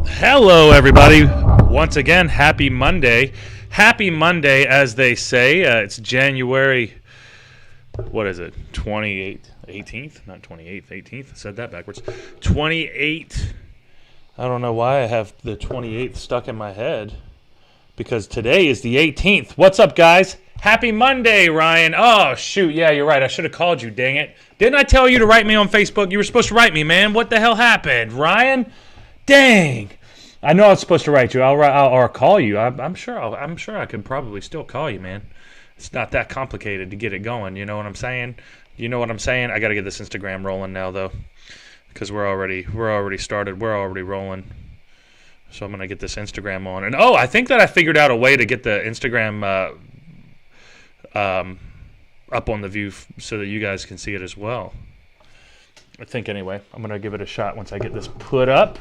Hello, everybody. Once again, happy Monday. Happy Monday, as they say. It's January, what is it, 28th, 18th? Not 28th, 18th. I said that backwards. 28th. I don't know why I have the 28th stuck in my head, because today is the 18th. What's up, guys? Happy Monday, Ryan. Oh, shoot. Yeah, you're right. I should have called you, dang it. Didn't I tell you to write me on Facebook? You were supposed to write me, man. What the hell happened, Ryan? Dang. I know I was supposed to write you. I'll call you. I'm sure I could probably still call you, man. It's not that complicated to get it going. You know what I'm saying? You know what I'm saying? I got to get this Instagram rolling now, though, because we're already started. We're already rolling. So I'm gonna get this Instagram on. And I think that I figured out a way to get the Instagram up on the view so that you guys can see it as well. I think anyway. I'm gonna give it a shot once I get this put up.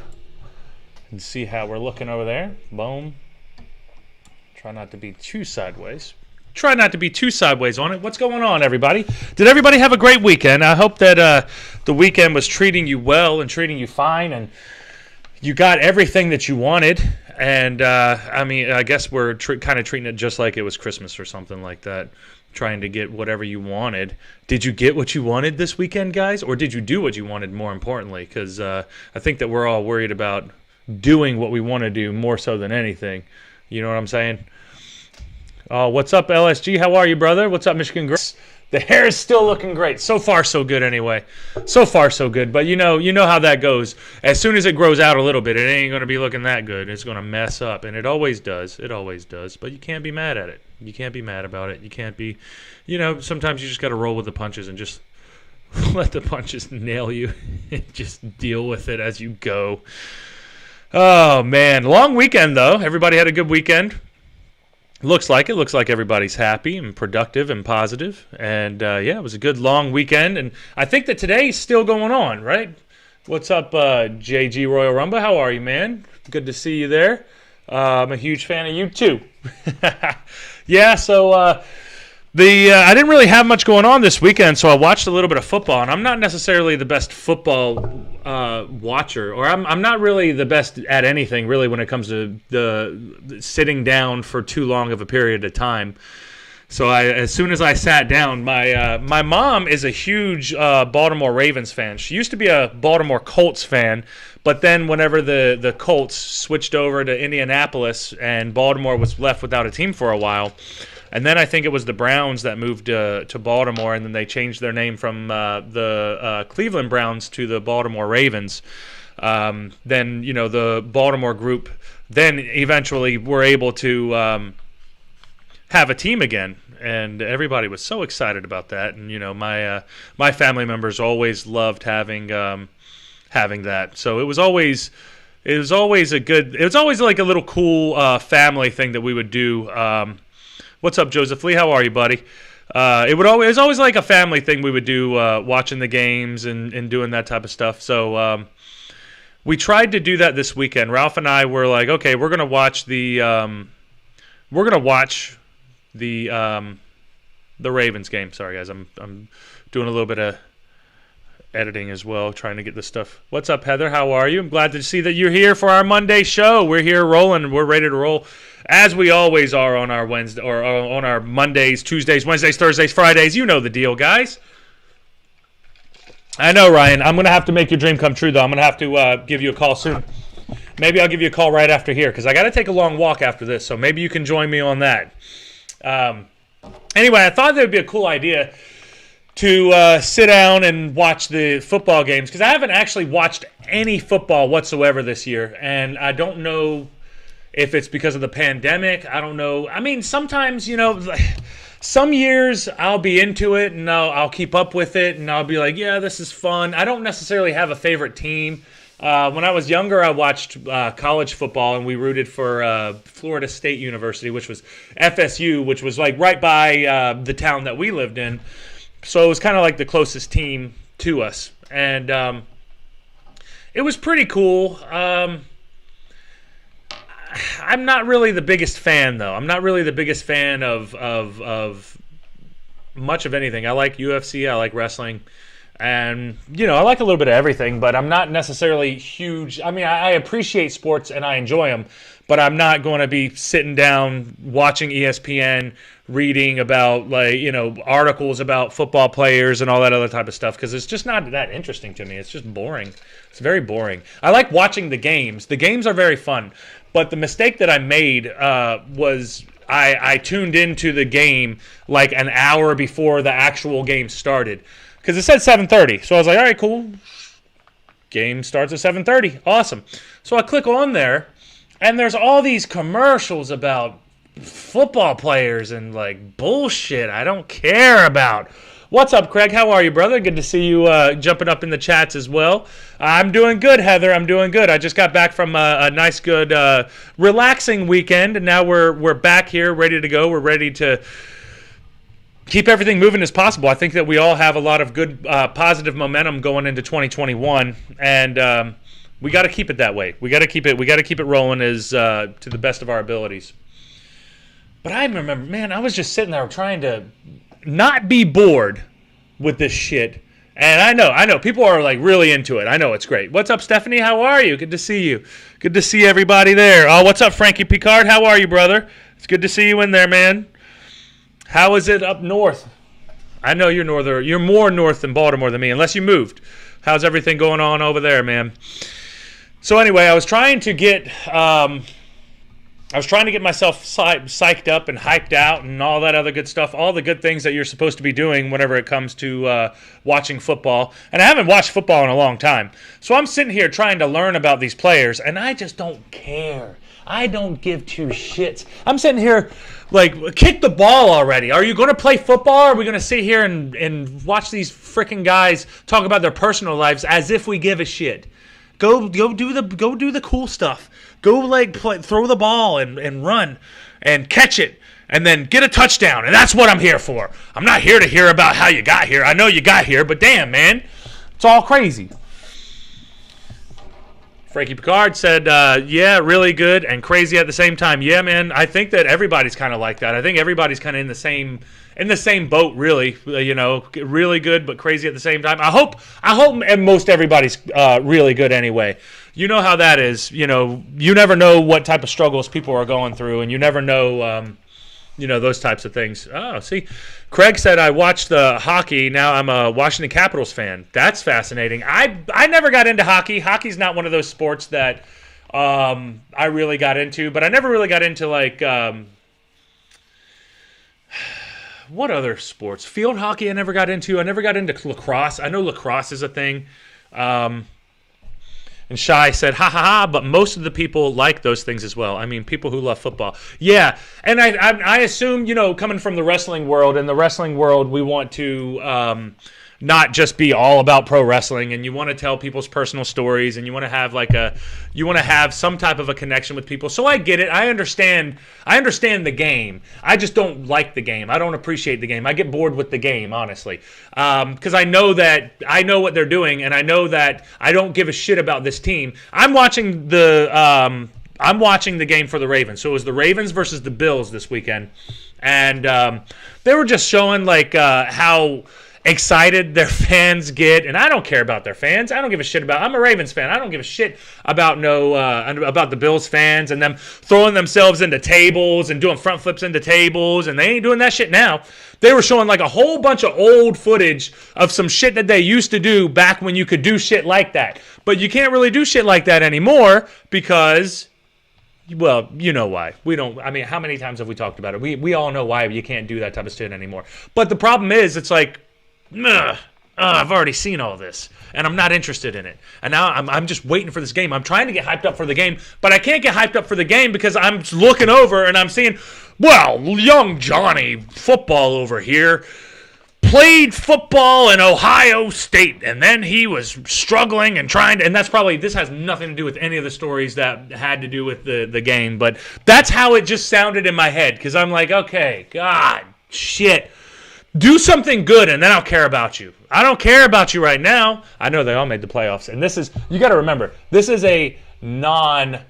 And see how we're looking over there. Boom. Try not to be too sideways. Try not to be too sideways on it. What's going on, everybody? Did everybody have a great weekend? I hope that the weekend was treating you well and treating you fine, and you got everything that you wanted. And, I guess we're kind of treating it just like it was Christmas or something like that, trying to get whatever you wanted. Did you get what you wanted this weekend, guys? Or did you do what you wanted, more importantly? Because I think that we're all worried about doing what we want to do more so than anything. You know what I'm saying? Oh, what's up, LSG? How are you, brother? What's up, Michigan Girls? The hair is still looking great. So far, so good anyway. So far, so good. But you know how that goes. As soon as it grows out a little bit, it ain't going to be looking that good. It's going to mess up, and it always does. It always does. But you can't be mad at it. You can't be mad about it. You can't be, sometimes you just got to roll with the punches and just let the punches nail you and just deal with it as you go. Oh, man. Long weekend, though. Everybody had a good weekend. Looks like everybody's happy and productive and positive. And, it was a good long weekend. And I think that today's still going on, right? What's up, JG Royal Rumba? How are you, man? Good to see you there. I'm a huge fan of you, too. Yeah, so I didn't really have much going on this weekend, so I watched a little bit of football. And I'm not necessarily the best football watcher, or I'm not really the best at anything really when it comes to the sitting down for too long of a period of time. So as soon as I sat down, my mom is a huge Baltimore Ravens fan. She used to be a Baltimore Colts fan, but then whenever the Colts switched over to Indianapolis and Baltimore was left without a team for a while, and then I think it was the Browns that moved to Baltimore, and then they changed their name from the Cleveland Browns to the Baltimore Ravens. Then, the Baltimore group then eventually were able to have a team again, and everybody was so excited about that. And, my family members always loved having that. So it was always like a little cool family thing that we would do. What's up, Joseph Lee? How are you, buddy? It was always like a family thing we would do, watching the games and doing that type of stuff. So we tried to do that this weekend. Ralph and I were like, okay, we're gonna watch the Ravens game. Sorry, guys, I'm doing a little bit of editing as well, trying to get this stuff. What's up, Heather? How are you? I'm glad to see that you're here for our Monday show. We're here rolling. We're ready to roll, as we always are on our Wednesday or on our Mondays, Tuesdays, Wednesdays, Thursdays, Fridays. You know the deal, guys. I know, Ryan. I'm going to have to make your dream come true, though. I'm going to have to give you a call soon. Maybe I'll give you a call right after here, because I got to take a long walk after this, so maybe you can join me on that. Anyway, I thought that would be a cool idea to sit down and watch the football games, because I haven't actually watched any football whatsoever this year, and I don't know if it's because of the pandemic. I don't know. I mean, sometimes, some years I'll be into it and I'll keep up with it and I'll be like, yeah, this is fun. I don't necessarily have a favorite team. When I was younger, I watched college football, and we rooted for Florida State University, which was FSU, which was like right by the town that we lived in. So it was kind of like the closest team to us. And it was pretty cool. I'm not really the biggest fan, though. I'm not really the biggest fan of much of anything. I like UFC. I like wrestling. And, I like a little bit of everything, but I'm not necessarily huge. I mean, I appreciate sports and I enjoy them, but I'm not going to be sitting down watching ESPN, reading about, articles about football players and all that other type of stuff, because it's just not that interesting to me. It's just boring. It's very boring. I like watching the games. The games are very fun, but the mistake that I made was I tuned into the game like an hour before the actual game started. Because it said 7:30. So I was like, all right, cool. Game starts at 7:30. Awesome. So I click on there, and there's all these commercials about football players and, bullshit I don't care about. What's up, Craig? How are you, brother? Good to see you jumping up in the chats as well. I'm doing good, Heather. I'm doing good. I just got back from a nice, good, relaxing weekend, and now we're back here ready to go. We're ready to keep everything moving as possible. I think that we all have a lot of good, positive momentum going into 2021, and we got to keep it that way. We got to keep it rolling as to the best of our abilities. But I remember, man, I was just sitting there trying to not be bored with this shit. And I know people are really into it. I know it's great. What's up, Stephanie? How are you? Good to see you. Good to see everybody there. Oh, what's up, Frankie Picard? How are you, brother? It's good to see you in there, man. How is it up north? I know you're more north than Baltimore than me, unless you moved. How's everything going on over there, man? So anyway, I was trying to get myself psyched up and hyped out and all that other good stuff, all the good things that you're supposed to be doing whenever it comes to watching football. And I haven't watched football in a long time. So I'm sitting here trying to learn about these players, and I just don't care. I don't give two shits. I'm sitting here kick the ball already. Are you going to play football, or are we going to sit here and watch these freaking guys talk about their personal lives as if we give a shit? Go do the cool stuff. Go throw the ball and run and catch it and then get a touchdown. And that's what I'm here for. I'm not here to hear about how you got here. I know you got here, but damn, man, it's all crazy. Frankie Picard said, yeah, really good and crazy at the same time. Yeah, man, I think that everybody's kind of like that. I think everybody's kind of in the same boat, really. Really good but crazy at the same time. I hope and most everybody's really good anyway. You know how that is. You never know what type of struggles people are going through, and you never know those types of things. Oh, see, Craig said I watched the hockey. Now I'm a Washington Capitals fan. That's fascinating. I never got into hockey. Hockey's not one of those sports that I really got into, but I never really got into what other sports? Field hockey I never got into. I never got into lacrosse. I know lacrosse is a thing. And Shai said, ha, ha, ha, but most of the people like those things as well. I mean, people who love football. Yeah, and I assume, coming from the wrestling world, in the wrestling world, we want to not just be all about pro wrestling, and you want to tell people's personal stories, and you want to have some type of a connection with people. So I get it. I understand the game. I just don't like the game. I don't appreciate the game. I get bored with the game, honestly, because I know what they're doing, and I know that I don't give a shit about this team. I'm watching the game for the Ravens. So it was the Ravens versus the Bills this weekend, and they were just showing how excited their fans get, and I don't care about their fans. I don't give a shit about. I'm a Ravens fan. I don't give a shit about about the Bills fans and them throwing themselves into tables and doing front flips into tables, and they ain't doing that shit now. They were showing a whole bunch of old footage of some shit that they used to do back when you could do shit like that. But you can't really do shit like that anymore because, well, you know why. We don't. I mean, how many times have we talked about it? We all know why you can't do that type of shit anymore. But the problem is, it's I've already seen all this, and I'm not interested in it. And now I'm just waiting for this game. I'm trying to get hyped up for the game, but I can't get hyped up for the game because I'm looking over and I'm seeing, well, young Johnny football over here played football in Ohio State, and then he was struggling and trying to, and this has nothing to do with any of the stories that had to do with the game, but that's how it just sounded in my head, because I'm like, okay, God, shit. Do something good, and then I'll care about you. I don't care about you right now. I know they all made the playoffs, and you got to remember, this is a non-football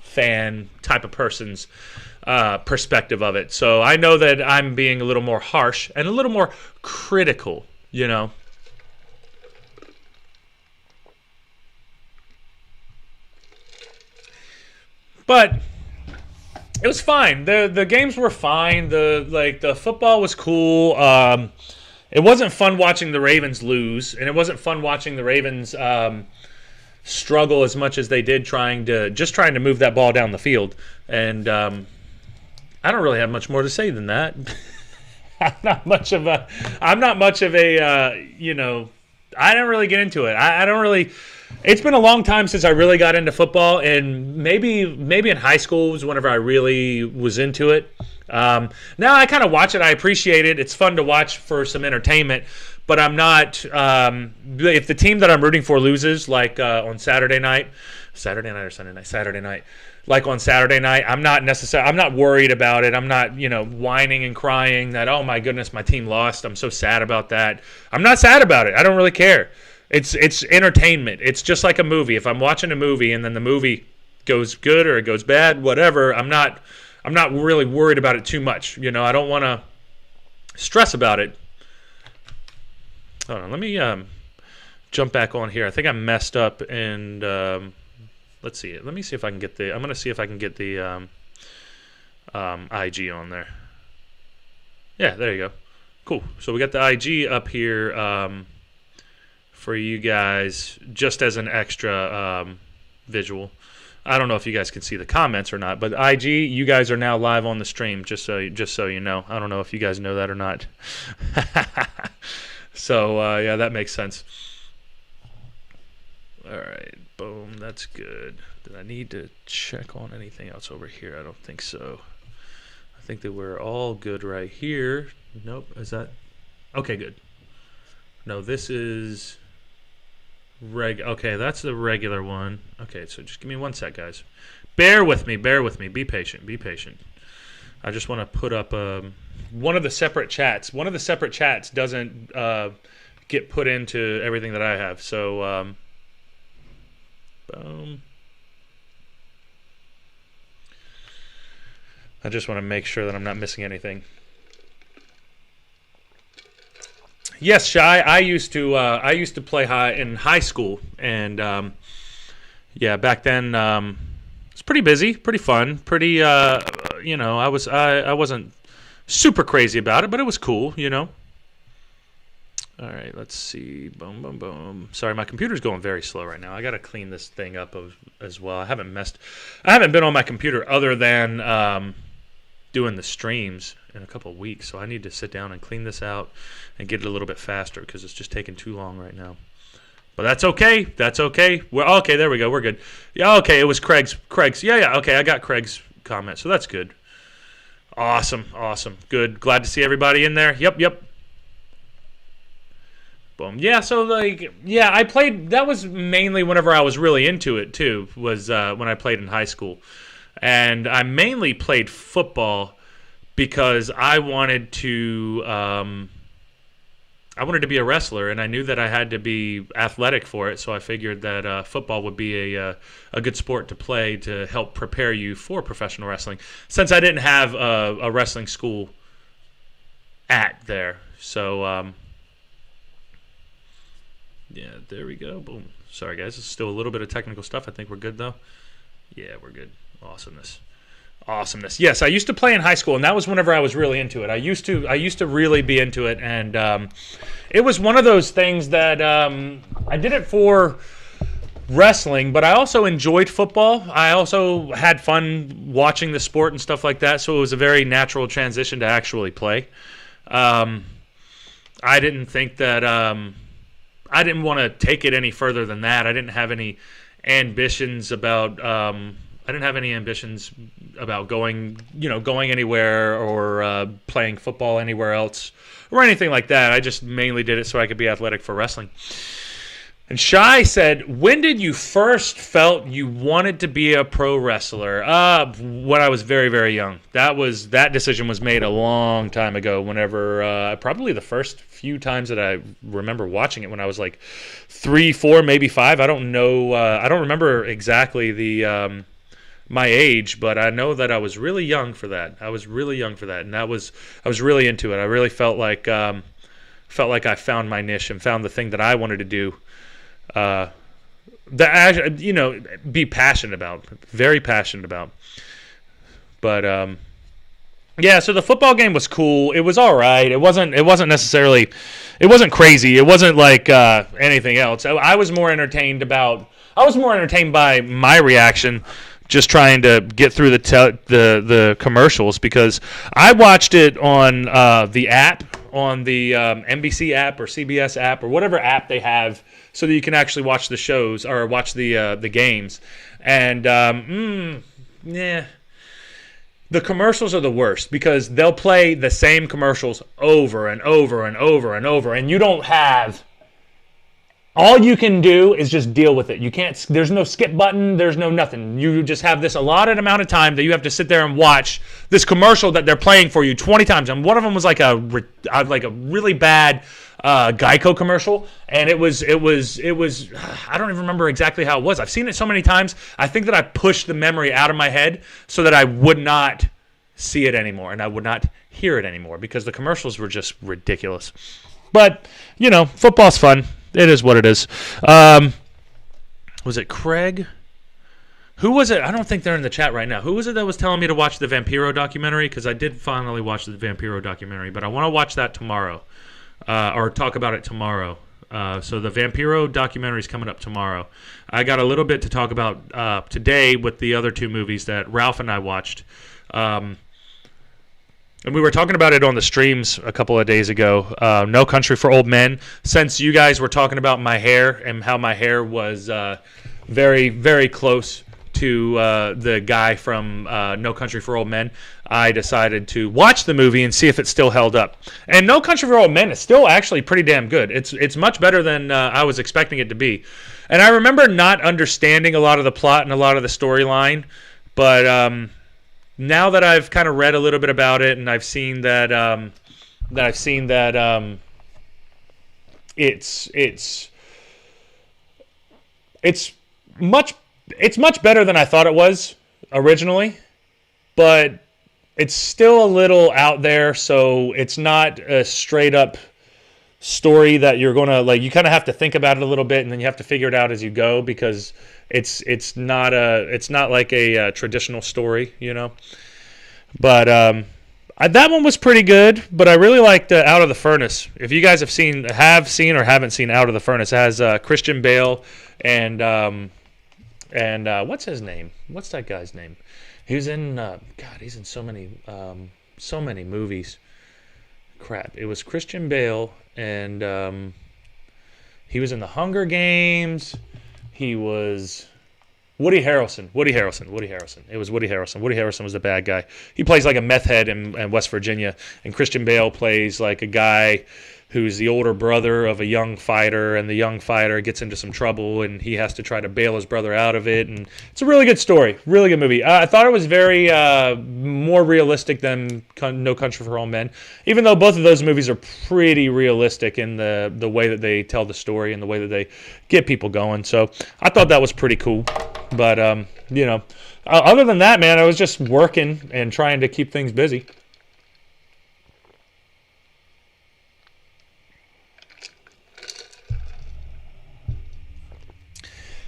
fan type of person's perspective of it. So I know that I'm being a little more harsh and a little more critical, you know. But it was fine. The games were fine. The football was cool. It wasn't fun watching the Ravens lose, and it wasn't fun watching the Ravens struggle as much as they did trying to move that ball down the field. And I don't really have much more to say than that. I'm not much of a I didn't really get into it. I don't really. It's been a long time since I really got into football, and maybe in high school was whenever I really was into it. Now I kind of watch it. I appreciate it. It's fun to watch for some entertainment, but I'm not. If the team that I'm rooting for loses, like on Saturday night or Sunday night, Saturday night, like on Saturday night, I'm not worried about it. I'm not, whining and crying that, oh my goodness, my team lost. I'm so sad about that. I'm not sad about it. I don't really care. It's entertainment. It's just like a movie. If I'm watching a movie and then the movie goes good or it goes bad, whatever, I'm not really worried about it too much. I don't want to stress about it. Hold on, let me jump back on here. I think I messed up and let's see. Let me see if I can get I'm going to see if I can get the IG on there. Yeah, there you go. Cool. So we got the IG up here for you guys just as an extra visual. I don't know if you guys can see the comments or not, but IG, you guys are now live on the stream, just so you know. I don't know if you guys know that or not. So, yeah, that makes sense. All right, boom, that's good. Did I need to check on anything else over here? I don't think so. I think that we're all good right here. Nope, is that? Okay, good. No, this is okay, that's the regular one. Okay, so just give me 1 sec, guys. Bear with me. Be patient. I just want to put up one of the separate chats. One of the separate chats doesn't get put into everything that I have. So, boom. I just want to make sure that I'm not missing anything. Yes, Shy. I used to play in high school, and yeah, back then it's pretty busy, pretty fun, pretty. I wasn't super crazy about it, but it was cool, All right, let's see. Boom, boom, boom. Sorry, my computer's going very slow right now. I got to clean this thing up as well. I haven't been on my computer other than doing the streams in a couple of weeks, so I need to sit down and clean this out and get it a little bit faster because it's just taking too long right now. But that's okay. We're okay. There we go. We're good. Yeah. Okay. It was Craig's. Yeah. Okay. I got Craig's comment, so that's good. Awesome. Good. Glad to see everybody in there. Yep. Boom. Yeah. So I played. That was mainly whenever I was really into it too. Was when I played in high school, and I mainly played football because I wanted to be a wrestler, and I knew that I had to be athletic for it, so I figured that football would be a good sport to play to help prepare you for professional wrestling, since I didn't have a wrestling school there. So, yeah, there we go. Boom. Sorry, guys. It's still a little bit of technical stuff. I think we're good, though. Yeah, we're good. Awesomeness. Yes, I used to play in high school, and that was whenever I was really into it. I used to really be into it, and it was one of those things that I did it for wrestling, but I also enjoyed football. I also had fun watching the sport and stuff like that, so it was a very natural transition to actually play. I didn't think that I didn't want to take it any further than that. I didn't have any ambitions about going anywhere or playing football anywhere else or anything like that. I just mainly did it so I could be athletic for wrestling. And Shai said, when did you first felt you wanted to be a pro wrestler? When I was very, very young. That decision was made a long time ago, whenever probably the first few times that I remember watching it when I was like 3, 4, maybe 5. I don't know. I don't remember exactly the my age, but I know that I was really young for that. I was really young for that, and I was really into it. I really felt like I found my niche and found the thing that I wanted to do. That I, be passionate about, very passionate about. But yeah, so the football game was cool. It was all right. It wasn't necessarily, it wasn't crazy. It wasn't like anything else. I was more entertained by my reaction, just trying to get through the commercials, because I watched it on the app, on the NBC app or CBS app or whatever app they have, so that you can actually watch the shows or watch the games. And yeah. The commercials are the worst, because they'll play the same commercials over and over and over and over, and you don't have... All you can do is just deal with it. You can't... There's no skip button. There's no nothing. You just have this allotted amount of time that you have to sit there and watch this commercial that they're playing for you 20 times. And one of them was like a really bad Geico commercial, and it was I don't even remember exactly how it was. I've seen it so many times. I think that I pushed the memory out of my head so that I would not see it anymore and I would not hear it anymore, because the commercials were just ridiculous. But football's fun. It is what it is. Was it Craig? Who was it? I don't think they're in the chat right now. Who was it that was telling me to watch the Vampiro documentary? Because I did finally watch the Vampiro documentary, but I want to watch that tomorrow. Or talk about it tomorrow. So the Vampiro documentary is coming up tomorrow. I got a little bit to talk about today with the other two movies that Ralph and I watched. And we were talking about it on the streams a couple of days ago. No Country for Old Men. Since you guys were talking about my hair and how my hair was very, very close to the guy from No Country for Old Men, I decided to watch the movie and see if it still held up. And No Country for Old Men is still actually pretty damn good. It's much better than I was expecting it to be. And I remember not understanding a lot of the plot and a lot of the storyline, but now that I've kind of read a little bit about it, and I've seen that it's much better than I thought it was originally, but it's still a little out there, so it's not a straight up story that you're going to you kind of have to think about it a little bit, and then you have to figure it out as you go, because it's not like a traditional story, But that one was pretty good, but I really liked Out of the Furnace. If you guys have seen or haven't seen Out of the Furnace, it has Christian Bale and what's his name? What's that guy's name? He's in he's in so many movies. Crap. It was Christian Bale, and he was in The Hunger Games. He was Woody Harrelson. It was Woody Harrelson. Woody Harrelson was the bad guy. He plays like a meth head in West Virginia, and Christian Bale plays like a guy who's the older brother of a young fighter, and the young fighter gets into some trouble, and he has to try to bail his brother out of it. And it's a really good story, really good movie. I thought it was very more realistic than No Country for Old Men, even though both of those movies are pretty realistic in the way that they tell the story and the way that they get people going. So I thought that was pretty cool. But, other than that, man, I was just working and trying to keep things busy.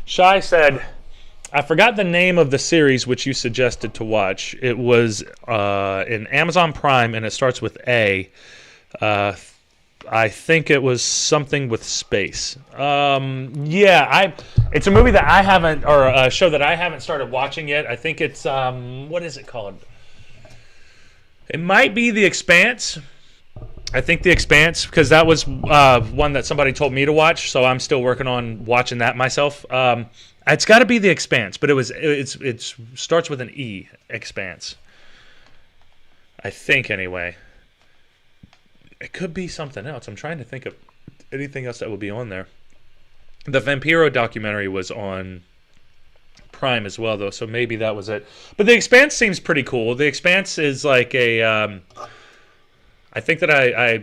Shai said, I forgot the name of the series which you suggested to watch. It was in Amazon Prime, and it starts with A. I think it was something with space. It's a movie that I haven't, or a show that I haven't started watching yet. I think it's, what is it called? It might be The Expanse. I think The Expanse, because that was one that somebody told me to watch, so I'm still working on watching that myself. It's got to be The Expanse, but it starts with an E, Expanse. I think, anyway. It could be something else. I'm trying to think of anything else that would be on there. The Vampiro documentary was on Prime as well, though, so maybe that was it. But The Expanse seems pretty cool. The Expanse is like a... I think that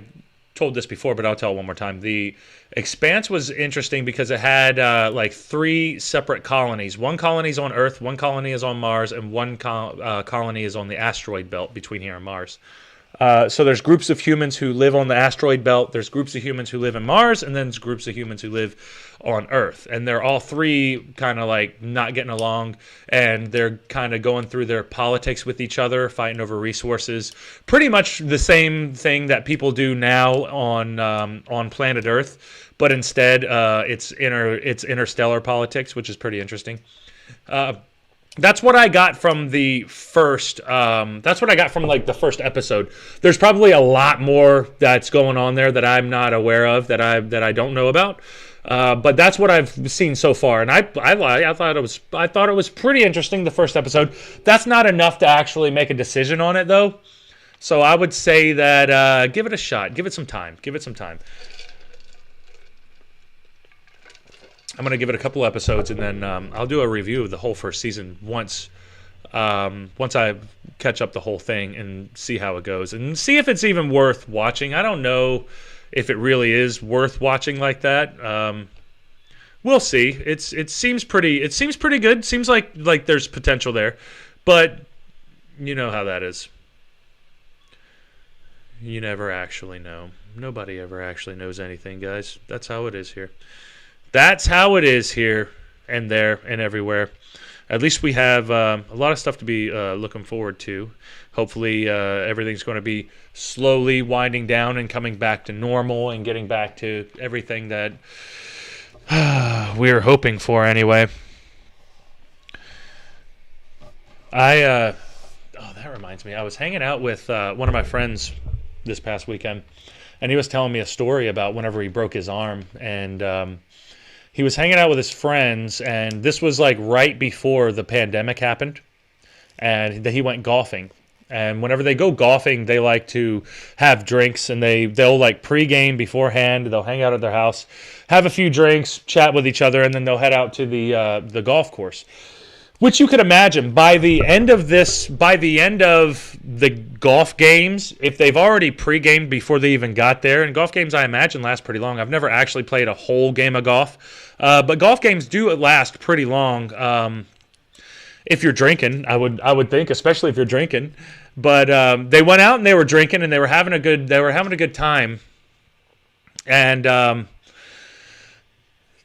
told this before, but I'll tell it one more time. The Expanse was interesting because it had like 3 separate colonies. One colony is on Earth, one colony is on Mars, and one colony is on the asteroid belt between here and Mars. So there's groups of humans who live on the asteroid belt, there's groups of humans who live in Mars, and then there's groups of humans who live on Earth. And they're all 3 kind of like not getting along, and they're kind of going through their politics with each other, fighting over resources. Pretty much the same thing that people do now on planet Earth, but instead it's interstellar politics, which is pretty interesting. That's what I got from the first. That's what I got from like the first episode. There's probably a lot more that's going on there that I'm not aware of, that I don't know about. But that's what I've seen so far, and I thought it was pretty interesting, the first episode. That's not enough to actually make a decision on it though. So I would say that give it a shot. Give it some time. I'm going to give it a couple episodes, and then I'll do a review of the whole first season once I catch up the whole thing and see how it goes, and see if it's even worth watching. I don't know if it really is worth watching like that. We'll see. It seems pretty good. Seems like there's potential there, but you know how that is. You never actually know. Nobody ever actually knows anything, guys. That's how it is here. That's how it is here and there and everywhere. At least we have a lot of stuff to be looking forward to. Hopefully everything's going to be slowly winding down and coming back to normal and getting back to everything that we're hoping for anyway. That reminds me. I was hanging out with one of my friends this past weekend, and he was telling me a story about whenever he broke his arm, and he was hanging out with his friends, and this was like right before the pandemic happened, and he went golfing. And whenever they go golfing, they like to have drinks, and they'll like pregame beforehand. They'll hang out at their house, have a few drinks, chat with each other, and then they'll head out to the golf course. Which you could imagine, by the end of the golf games, if they've already pre-gamed before they even got there, and golf games I imagine last pretty long. I've never actually played a whole game of golf, but golf games do last pretty long. If you're drinking, I would think, especially if you're drinking. But they went out and they were drinking, and they were having a good time, and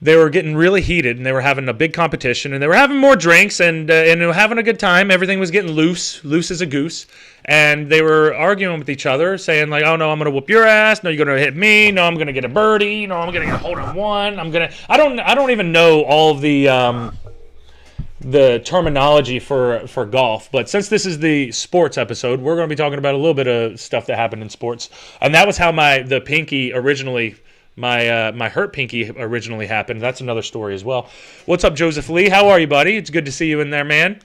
they were getting really heated, and they were having a big competition, and they were having more drinks, and they were having a good time. Everything was getting loose as a goose, and they were arguing with each other, saying like, "Oh no, I'm gonna whoop your ass. No, you're gonna hit me. No, I'm gonna get a birdie. No, I'm gonna get a hole in one. I don't even know all of the terminology for golf, but since this is the sports episode, we're going to be talking about a little bit of stuff that happened in sports, and that was how the pinky originally. My hurt pinky originally happened. That's another story as well. What's up, Joseph Lee? How are you, buddy? It's good to see you in there, man.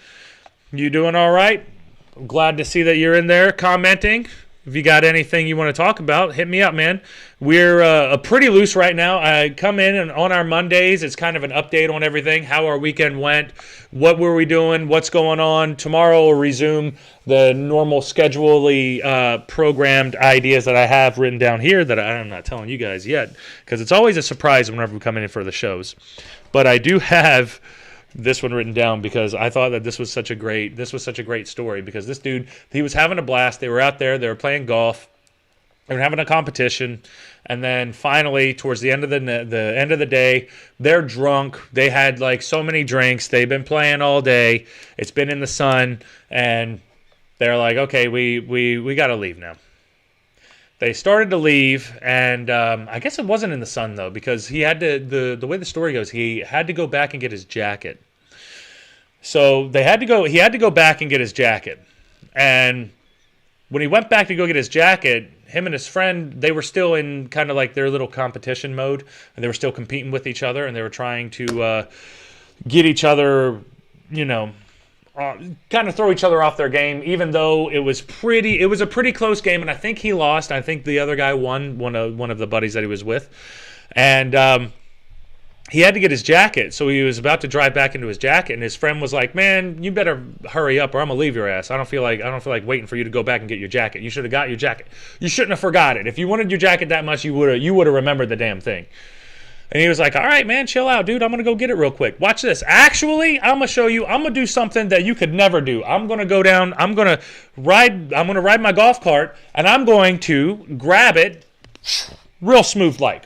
You doing all right? I'm glad to see that you're in there commenting. If you got anything you want to talk about, hit me up, man. We're pretty loose right now. I come in, and on our Mondays, it's kind of an update on everything, how our weekend went, what were we doing, what's going on. Tomorrow we'll resume the normal schedulely programmed ideas that I have written down here that I'm not telling you guys yet, because it's always a surprise whenever we come in for the shows. But I do have this one written down because I thought that this was such a great story, because this dude, he was having a blast. They were out there, they were playing golf, they were having a competition, and then finally towards the end of the end of the day, they're drunk. They had like so many drinks. They've been playing all day. It's been in the sun, and they're like, okay, we got to leave now. They started to leave, and I guess it wasn't in the sun, though, because he had to, the way the story goes, he had to go back and get his jacket. So he had to go back and get his jacket. And when he went back to go get his jacket, him and his friend, they were still in kind of like their little competition mode, and they were still competing with each other, and they were trying to get each other, kind of throw each other off their game, even though it was a pretty close game, and I think he lost. I think the other guy won, one of the buddies that he was with. And he had to get his jacket, so he was about to drive back into his jacket, and his friend was like, "Man, you better hurry up, or I'm gonna leave your ass. I don't feel like waiting for you to go back and get your jacket. You should have got your jacket. You shouldn't have forgot it. If you wanted your jacket that much, you would have remembered the damn thing." And he was like, "All right, man, chill out, dude. I'm gonna go get it real quick. Watch this. Actually, I'm gonna show you. I'm gonna do something that you could never do. I'm gonna go down. I'm gonna ride my golf cart, and I'm going to grab it, real smooth like."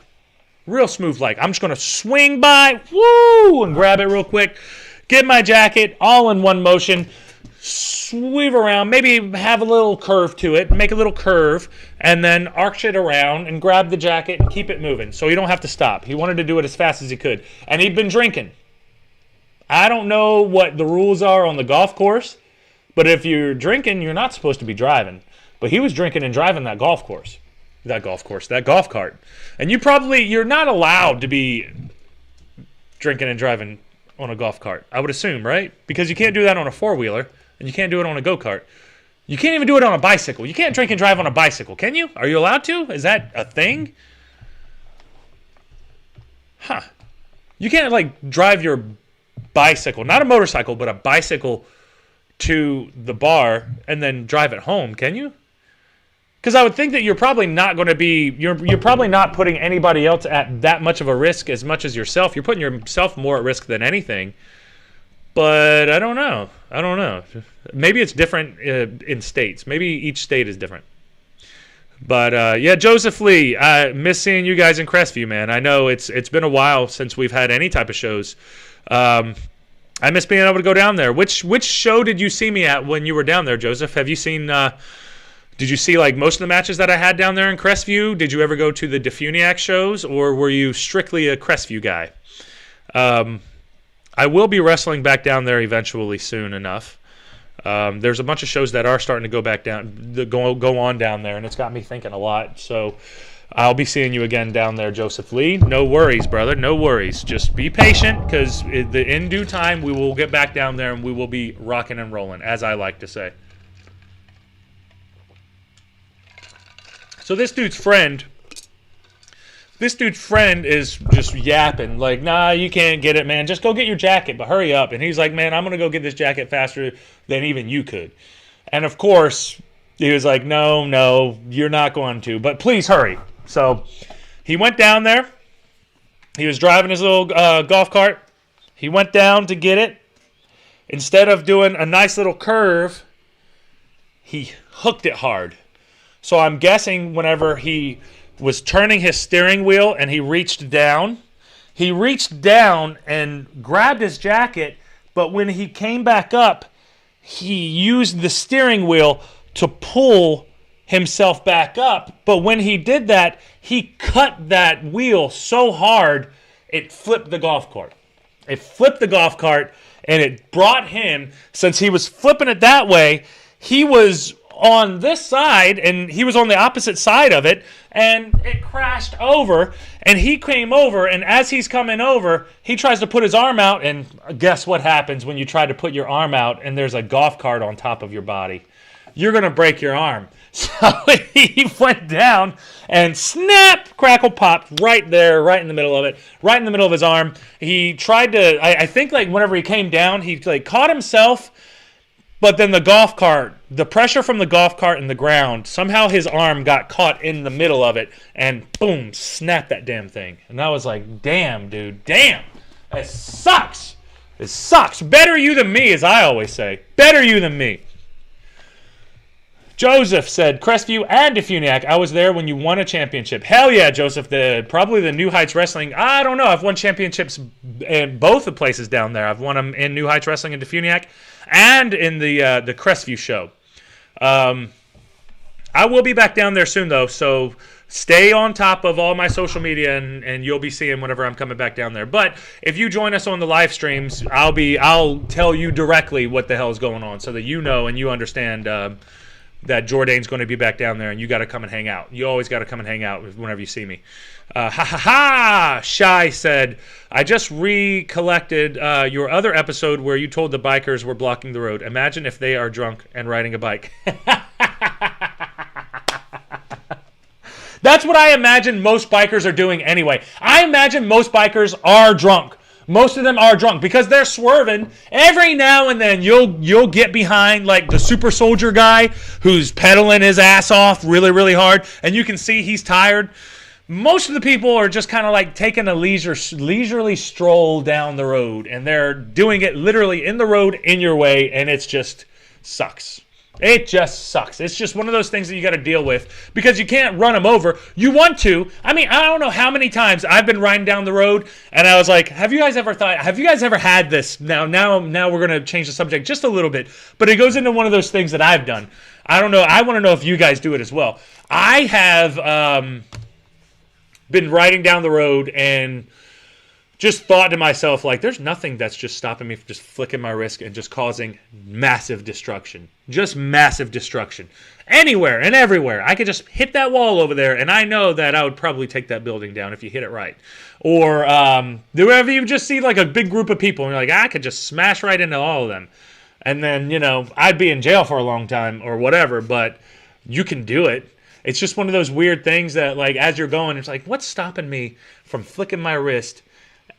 I'm just going to swing by, woo, and grab it real quick, get my jacket all in one motion, sweep around, maybe have a little curve to it, make a little curve, and then arch it around and grab the jacket and keep it moving so you don't have to stop. He wanted to do it as fast as he could. And he'd been drinking. I don't know what the rules are on the golf course, but if you're drinking, you're not supposed to be driving. But he was drinking and driving that golf cart. And you're not allowed to be drinking and driving on a golf cart, I would assume, right? Because you can't do that on a four-wheeler, and you can't do it on a go-kart. You can't even do it on a bicycle. You can't drink and drive on a bicycle, can you? Are you allowed to? Is that a thing? Huh. You can't, like, drive your bicycle, not a motorcycle, but a bicycle to the bar and then drive it home, can you? Because I would think that you're probably not going to be, you're probably not putting anybody else at that much of a risk as much as yourself. You're putting yourself more at risk than anything. But I don't know. Maybe it's different in states. Maybe each state is different. But yeah, Joseph Lee, I miss seeing you guys in Crestview, man. I know it's been a while since we've had any type of shows. I miss being able to go down there. Which show did you see me at when you were down there, Joseph? Have you seen? Did you see like most of the matches that I had down there in Crestview? Did you ever go to the Defuniak shows, or were you strictly a Crestview guy? I will be wrestling back down there eventually soon enough. There's a bunch of shows that are starting to go back down, go on down there, and it's got me thinking a lot. So I'll be seeing you again down there, Joseph Lee. No worries, brother. No worries. Just be patient, because in due time we will get back down there and we will be rocking and rolling, as I like to say. So this dude's friend is just yapping, like, nah, you can't get it, man. Just go get your jacket, but hurry up. And he's like, man, I'm going to go get this jacket faster than even you could. And, of course, he was like, no, you're not going to, but please hurry. So he went down there. He was driving his little golf cart. He went down to get it. Instead of doing a nice little curve, he hooked it hard. So I'm guessing whenever he was turning his steering wheel and he reached down and grabbed his jacket, but when he came back up, he used the steering wheel to pull himself back up. But when he did that, he cut that wheel so hard, it flipped the golf cart. It flipped the golf cart, and it brought him, since he was flipping it that way, he was on this side, and he was on the opposite side of it, and it crashed over, and he came over, and as he's coming over, he tries to put his arm out, and guess what happens when you try to put your arm out and there's a golf cart on top of your body? You're going to break your arm. So he went down, and snap, crackle, popped right there, right in the middle of it, right in the middle of his arm. He tried to, I think like whenever he came down, he like caught himself. But then the golf cart, the pressure from the golf cart in the ground, somehow his arm got caught in the middle of it, and boom, snapped that damn thing. And I was like, damn, dude, damn. It sucks. It sucks. Better you than me, as I always say. Better you than me. Joseph said, Crestview and Defuniak, I was there when you won a championship. Hell yeah, Joseph. Probably the New Heights Wrestling. I don't know. I've won championships in both the places down there. I've won them in New Heights Wrestling and Defuniak, and in the Crestview show. I will be back down there soon, though, so stay on top of all my social media, and you'll be seeing whenever I'm coming back down there. But if you join us on the live streams, I'll tell you directly what the hell is going on, so that you know and you understand that Jourdain's going to be back down there, and you got to come and hang out. You always got to come and hang out whenever you see me. Shy said, I just recollected your other episode where you told the bikers were blocking the road. Imagine if they are drunk and riding a bike. That's what I imagine most bikers are doing anyway. I imagine most bikers are drunk. Most of them are drunk because they're swerving. Every now and then you'll get behind like the super soldier guy who's pedaling his ass off really, really hard, and you can see he's tired. Most of the people are just kind of like taking a leisurely stroll down the road, and they're doing it literally in the road in your way, and it just sucks. It just sucks. It's just one of those things that you got to deal with because you can't run them over. You want to. I mean, I don't know how many times I've been riding down the road and I was like, have you guys ever had this? Now we're going to change the subject just a little bit, but it goes into one of those things that I've done. I don't know. I want to know if you guys do it as well. I have been riding down the road and just thought to myself, like, there's nothing that's just stopping me from just flicking my wrist and just causing massive destruction. Just massive destruction. Anywhere and everywhere. I could just hit that wall over there, and I know that I would probably take that building down if you hit it right. Or wherever you just see, like, a big group of people, and you're like, I could just smash right into all of them. And then, I'd be in jail for a long time or whatever, but you can do it. It's just one of those weird things that, like, as you're going, it's like, what's stopping me from flicking my wrist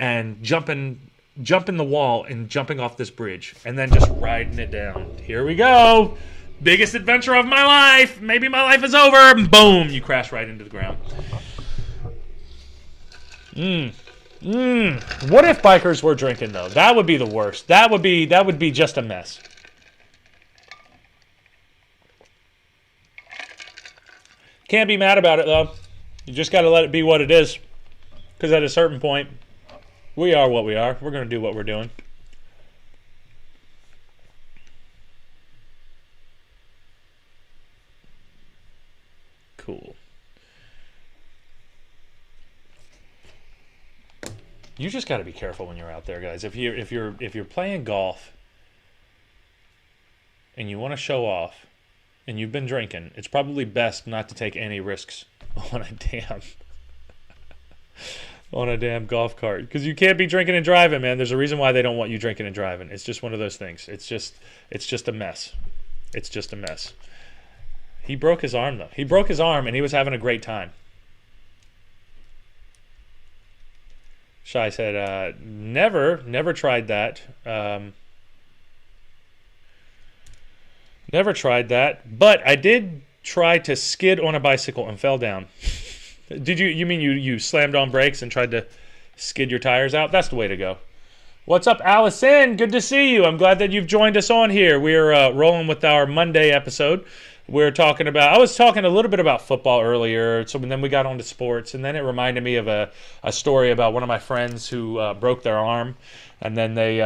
and jumping the wall and jumping off this bridge and then just riding it down? Here we go. Biggest adventure of my life. Maybe my life is over. And boom, you crash right into the ground. What if bikers were drinking though? That would be the worst. That would be just a mess. Can't be mad about it though. You just got to let it be what it is. Because at a certain point, we are what we are. We're going to do what we're doing. Cool. You just got to be careful when you're out there, guys. If you're playing golf and you want to show off and you've been drinking, it's probably best not to take any risks on a damn golf cart, because you can't be drinking and driving, man. There's a reason why they don't want you drinking and driving. It's just one of those things. It's just a mess. It's just a mess. He broke his arm though. He broke his arm and he was having a great time. Shai said, never tried that. Never tried that, but I did try to skid on a bicycle and fell down. Did you mean you slammed on brakes and tried to skid your tires out? That's the way to go. What's up, Allison? Good to see you. I'm glad that you've joined us on here. We're rolling with our Monday episode. I was talking a little bit about football earlier, so then we got on to sports, and then it reminded me of a story about one of my friends who broke their arm, and then they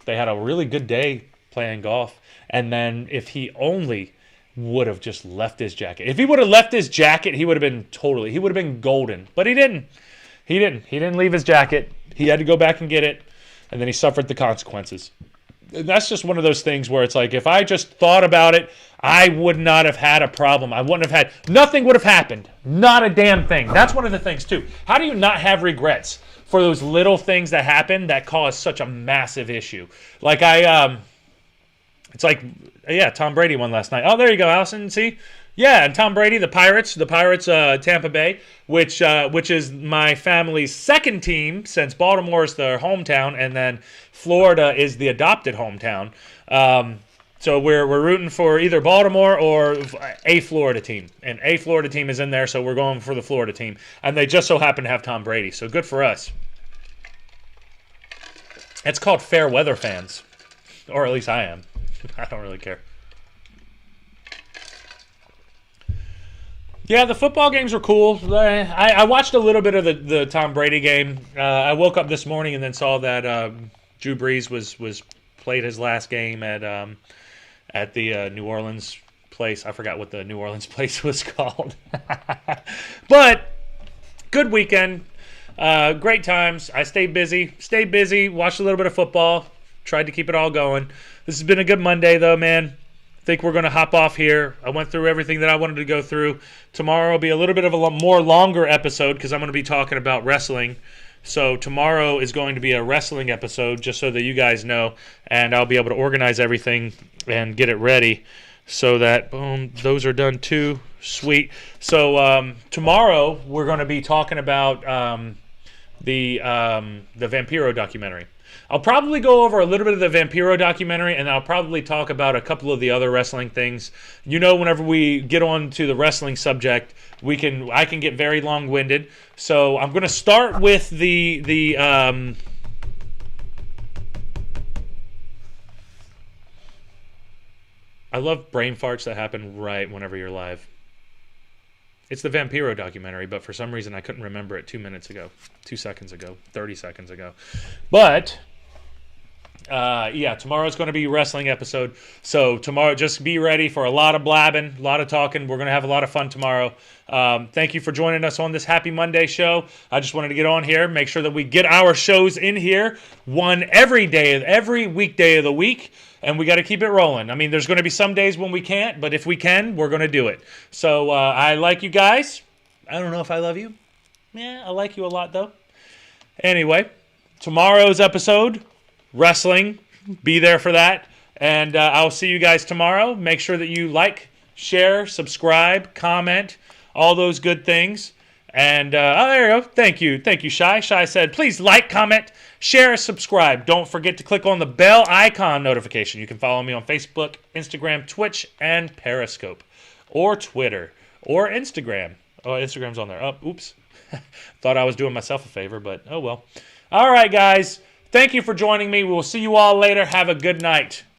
had a really good day playing golf, and then if he only would have just left his jacket. If he would have left his jacket, he would have been golden. But he didn't. He didn't leave his jacket. He had to go back and get it, and then he suffered the consequences. And that's just one of those things where it's like, if I just thought about it, I would not have had a problem. Nothing would have happened. Not a damn thing. That's one of the things, too. How do you not have regrets for those little things that happen that cause such a massive issue? Like it's like, yeah, Tom Brady won last night. Oh, there you go, Allison. See? Yeah, and Tom Brady, the Pirates, Tampa Bay, which is my family's second team since Baltimore is their hometown, and then Florida is the adopted hometown. So we're rooting for either Baltimore or a Florida team, and a Florida team is in there, so we're going for the Florida team, and they just so happen to have Tom Brady, so good for us. It's called fair weather fans, or at least I am. I don't really care. Yeah, the football games were cool. I watched a little bit of the Tom Brady game. I woke up this morning and then saw that Drew Brees was played his last game at the New Orleans place. I forgot what the New Orleans place was called. But good weekend. Great times. I stayed busy, watched a little bit of football, tried to keep it all going. This has been a good Monday, though, man. I think we're going to hop off here. I went through everything that I wanted to go through. Tomorrow will be a little bit of a more longer episode because I'm going to be talking about wrestling. So tomorrow is going to be a wrestling episode, just so that you guys know, and I'll be able to organize everything and get it ready so that boom, those are done too. Sweet. So tomorrow we're going to be talking about the Vampiro documentary. I'll probably go over a little bit of the Vampiro documentary, and I'll probably talk about a couple of the other wrestling things. You know, whenever we get on to the wrestling subject, I can get very long-winded. So I'm going to start with the I love brain farts that happen right whenever you're live. It's the Vampiro documentary, but for some reason I couldn't remember it 2 minutes ago, 2 seconds ago, 30 seconds ago. But yeah, tomorrow's going to be a wrestling episode. So tomorrow, just be ready for a lot of blabbing, a lot of talking. We're going to have a lot of fun tomorrow. Thank you for joining us on this Happy Monday show. I just wanted to get on here, make sure that we get our shows in here, one every weekday of the week. And we got to keep it rolling. I mean, there's going to be some days when we can't, but if we can, we're going to do it. So I like you guys. I don't know if I love you. Yeah, I like you a lot, though. Anyway, tomorrow's episode, wrestling. Be there for that. And I'll see you guys tomorrow. Make sure that you like, share, subscribe, comment, all those good things. And there you go. Thank you. Thank you, Shy. Shy said, please like, comment, share, subscribe. Don't forget to click on the bell icon notification. You can follow me on Facebook, Instagram, Twitch, and Periscope. Or Twitter. Or Instagram. Oh, Instagram's on there. Oh, oops. Thought I was doing myself a favor, but oh well. All right, guys. Thank you for joining me. We'll see you all later. Have a good night.